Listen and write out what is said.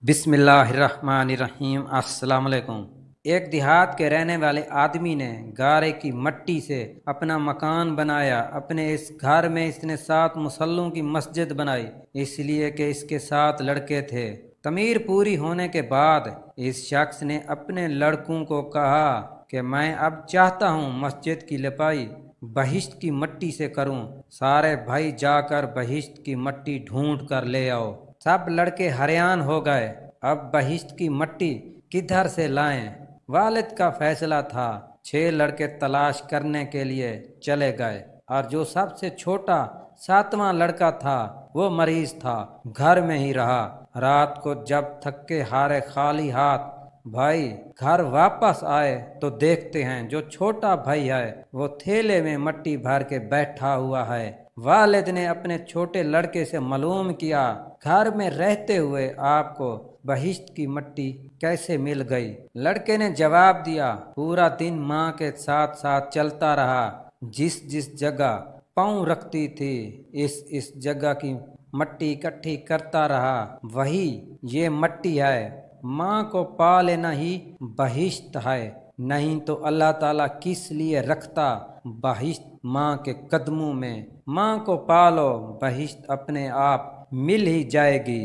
بسم اللہ الرحمن الرحیم۔ السلام علیکم۔ ایک دیہات کے رہنے والے آدمی نے گارے کی مٹی سے اپنا مکان بنایا۔ اپنے اس گھر میں اس نے 7 مصلوں کی مسجد بنائی، اس لیے کہ اس کے 7 لڑکے تھے۔ تعمیر پوری ہونے کے بعد اس شخص نے اپنے لڑکوں کو کہا کہ میں اب چاہتا ہوں مسجد کی لپائی بہشت کی مٹی سے کروں۔ سارے بھائی جا کر بہشت کی مٹی ڈھونڈ کر لے آؤ۔ سب لڑکے حیران ہو گئے، اب بہشت کی مٹی کدھر سے لائیں؟ والد کا فیصلہ تھا۔ 6 لڑکے تلاش کرنے کے لیے چلے گئے، اور جو سب سے چھوٹا 7واں لڑکا تھا وہ مریض تھا، گھر میں ہی رہا۔ رات کو جب تھکے ہارے خالی ہاتھ بھائی گھر واپس آئے تو دیکھتے ہیں جو چھوٹا بھائی ہے وہ تھیلے میں مٹی بھر کے بیٹھا ہوا ہے۔ والد نے اپنے چھوٹے لڑکے سے معلوم کیا، گھر میں رہتے ہوئے آپ کو بہشت کی مٹی کیسے مل گئی؟ لڑکے نے جواب دیا، پورا دن ماں کے ساتھ ساتھ چلتا رہا، جس جس جگہ پاؤں رکھتی تھی اس جگہ کی مٹی اکٹھی کرتا رہا، وہی یہ مٹی ہے۔ ماں کو پا لینا ہی بہشت ہے، نہیں تو اللہ تعالیٰ کس لیے رکھتا بہشت ماں کے قدموں میں؟ ماں کو پالو، بہشت اپنے آپ مل ہی جائے گی۔